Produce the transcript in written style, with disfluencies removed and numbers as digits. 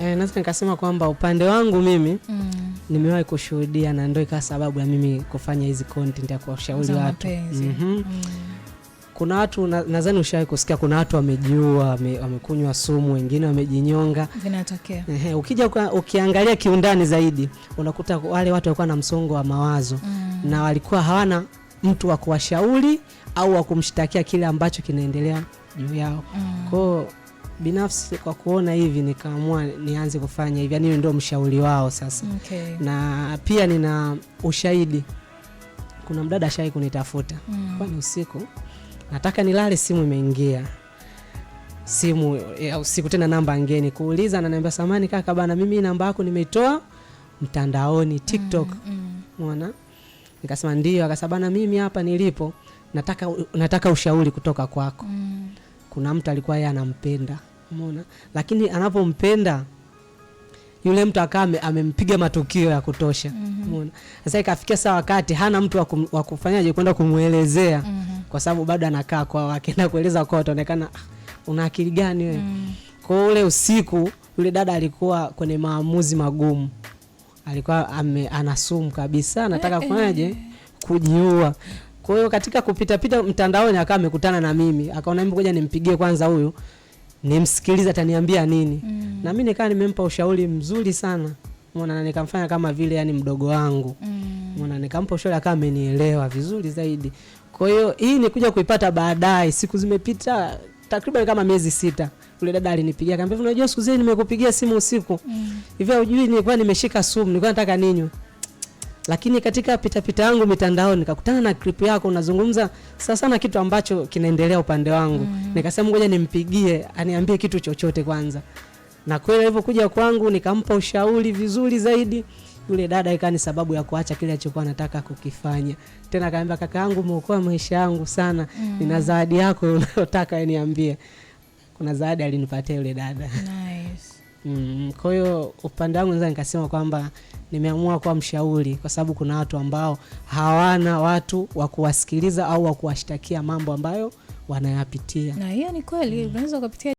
Naweza nikasema kwamba upande wangu mimi nimewahi kushuhudia na ndio ikawa sababu ya mimi kufanya hizi content ya kuwashauri watu. Kuna watu nadhani ushawahi kusikia kuna watu wamejiua, wamekunywa sumu, wengine wamejinyonga. Vinatokea. Ukija ukiangalia kiundani zaidi unakuta wale watu walikuwa na msongo wa mawazo na walikuwa hawana mtu wa kuwashauri au wa kumshtakia kile ambacho kinaendelea juu yao. Kwa binafsi kwa kuona hivi nikaamua nianze kufanya hivi, yani ndio mshauri wao sasa. Na pia nina ushahidi. Kuna mdada shai kunitafuta kwa ni usiku, nataka nilale, simu imeingia, simu ya usiku tena namba ngeni, kuuliza, ananiambia samani kaka bana, mimi namba yako nimeitoa mtandaoni TikTok. Unaona? Nikasema ndio. Akasema bana, mimi hapa nilipo nataka ushauri kutoka kwako. Kuna mtu alikuwa yeye anampenda, umeona, lakini anapompenda yule mtu akame amempiga matukio ya kutosha, umeona. Sasa ikafikia saa wakati hana mtu wa kufanyaje kwenda kumuelezea, kwa sababu bado anakaa kwa wake na kueleza kwa utaonekana una akili gani wewe. Kwa ule usiku yule dada alikuwa kwenye maamuzi magumu, alikuwa anasumu kabisa, anataka kufanyaje kujiua. Kwa hiyo katika kupita mtandaoni akawa amekutana na mimi, akaona mimi ngoja nimpigie kwanza huyu nimsikilize ataniambia nini. Na mimi nikaa nimempa ushauri mzuri sana, umeona, na nikamfanya kama vile yani mdogo wangu, umeona, nikampa ushauri akawa amenielewa vizuri zaidi. Kwa hiyo hii nikuja kuipata baadaye, siku zimepita takriban kama miezi 6. Yule dada alinipigia akaniambia, unajua siku zile nimekupigia simu usiku hivi, hujui nilikuwa nimeshika sumu, nilikuwa nataka ninywe. Lakini katika pita yangu mitandaoni nikakutana na clip yako unazungumza sana kitu ambacho kinaendelea upande wangu. Nikasema ngoja nimpigie aniambie kitu chochote kwanza. Na kweli hivyo kuja kwangu nikampa ushauri vizuri zaidi. Yule dada ikani sababu ya kuacha kile alichokuwa anataka kukifanya. Tena akaniambia, kaka yangu umeokoa maisha yangu sana. Nina zawadi yako unayotaka niambie. Kuna zawadi alinipatia yule dada. Nice. Kwa hiyo upande wangu naweza nikasema kwamba nimeamua kuwa mshauri kwa sababu kuna watu ambao hawana watu wa kuwasikiliza au wa kuwashtakia mambo ambayo wanayapitia. Na hiyo ni kweli, unaweza kupitia